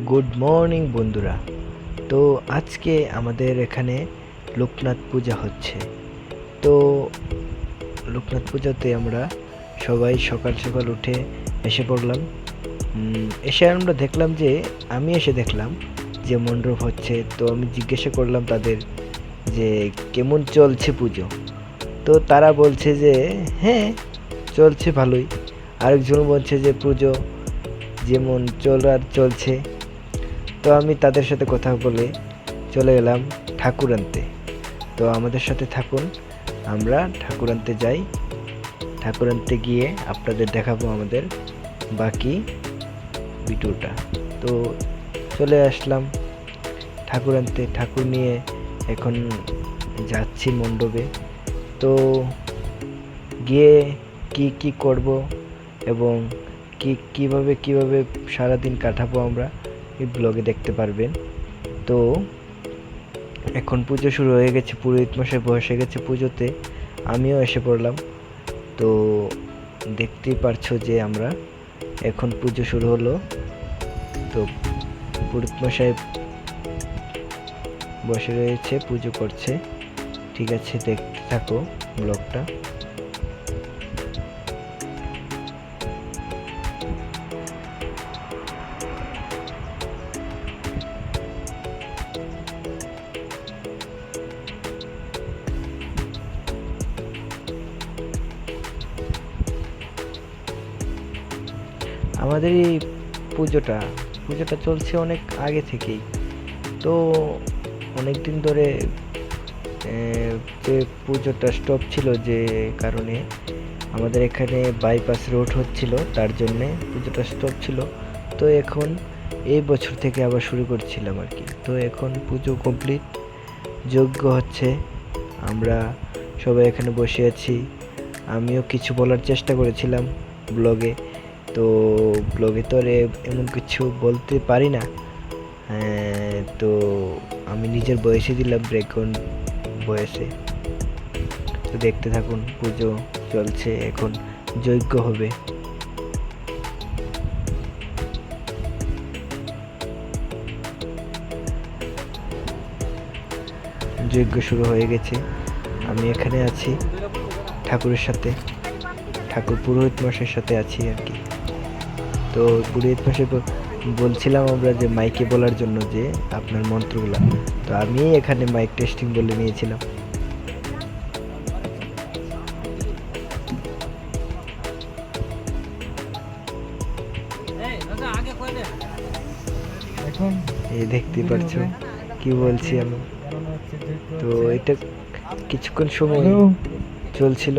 Good morning বন্ধুরা। তো আজকে আমাদের এখানে লোকনাথ পূজা হচ্ছে। তো লোকনাথ পূজাতে আমরা সবাই সকাল সকাল উঠে এসে পড়লাম। এসে আমরা দেখলাম যে আমি এসে দেখলাম যে মণ্ডপ হচ্ছে। তো আমি জিজ্ঞাসা করলাম তাদের যে কেমন চলছে পুজো। তো তারা বলছে যে হ্যাঁ চলছে ভালোই। আরেকজন বলছে যে পুজো যেমন চলার চলছে। তো আমি তাদের সাথে কথা বলে চলে গেলাম ঠাকুর আনতে। তো আমাদের সাথে থাকুন, আমরা ঠাকুর আনতে যাই। ঠাকুর আনতে গিয়ে আপনাদের দেখাবো আমাদের বাকি ভিডিওটা। তো চলে আসলাম ঠাকুর আনতে, ঠাকুর নিয়ে এখন যাচ্ছি মণ্ডপে। তো গিয়ে কি কি করব এবং কিভাবে সারাদিন কাটাবো আমরা এই ব্লগে দেখতে পারবেন। তো এখন পুজো শুরু হয়ে গেছে, পুরোহিত মশাই বসে গেছে পুজোতে, আমিও এসে পড়লাম। তো দেখতেই পারছো যে আমরা এখন পুজো শুরু হলো। তো পুরোহিত মশাই বসে রয়েছে, পুজো করছে। ঠিক আছে, দেখতে থাকো ব্লগটা। আমাদের এই পুজোটা চলছে অনেক আগে থেকেই। তো অনেক দিন ধরে যে পুজোটা স্টপ ছিল, যে কারণে আমাদের এখানে বাইপাস রোড হচ্ছিল, তার জন্যে পুজোটা স্টপ ছিল। তো এখন এই বছর থেকে আবার শুরু করছিলাম আর কি। তো এখন পুজো কমপ্লিট, যজ্ঞ হচ্ছে, আমরা সবাই এখানে বসে আছি। আমিও কিছু বলার চেষ্টা করেছিলাম ব্লগে। তো ব্লগে তো এমন কিছু বলতে পারি না। তো আমি নিজের বয়সে দিলাম ব্যাকগ্রাউন্ড বয়সে। তো দেখতে থাকুন, পুজো চলছে, এখন যজ্ঞ হবে। যজ্ঞ শুরু হয়ে গেছে, আমি এখানে আছি ঠাকুরের সাথে, ঠাকুর পুরোহিত মশাইয়ের সাথে আছি আর কি। তো পুরোহিত মশাই বলছিলাম আমরা যে মাইকে বলার জন্য যে আপনার মন্ত্রগুলা। তো আমি এখানে মাইক টেস্টিং বলে নিয়েছিলাম। এই দেখতে পাচ্ছ কি বলছি আমি। তো এটা কিছুক্ষণ সময় চলছিল,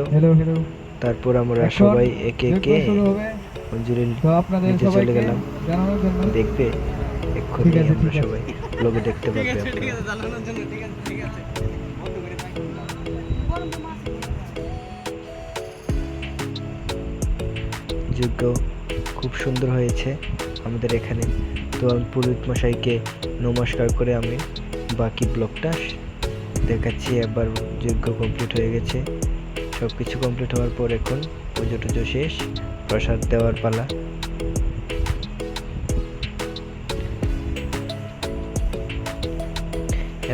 তারপর আমরা সবাই একে একে মঞ্জুরি নিতে চলে গেলাম। দেখবে এক্ষুনি আমরা সবাই ব্লগে দেখতে পারবে আপনারা। যজ্ঞ খুব সুন্দর হয়েছে আমাদের এখানে। তো আমি পুরোহিত মশাইকে নমস্কার করে আমি বাকি ব্লগটা দেখাচ্ছি। এবার যজ্ঞ কমপ্লিট হয়ে গেছে, সব কিছু কমপ্লিট হওয়ার পর এখন পুজো টুজো শেষ, প্রসাদ দেওয়ার পালা।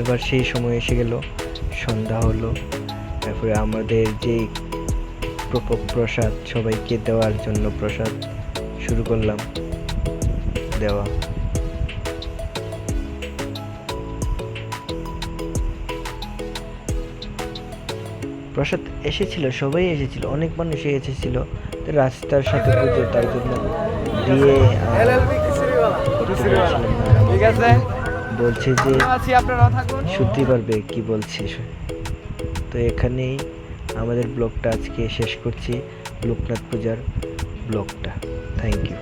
এবার সেই সময় এসে গেল, সন্ধ্যা হলো। তারপরে আমাদের যে প্রসাদ সবাইকে দেওয়ার জন্য প্রসাদ শুরু করলাম দেওয়া। প্রসাদ এসেছিল, সবাই এসেছিল, অনেক মানুষই এসেছিল। রাস্তার সাথে পুজো, তার জন্য দিয়ে বলছে যে শুনতে পারবে কি বলছি। তো এখানেই আমাদের ব্লগটা আজকে শেষ করছি, লোকনাথ পূজার ব্লগটা। Thank you.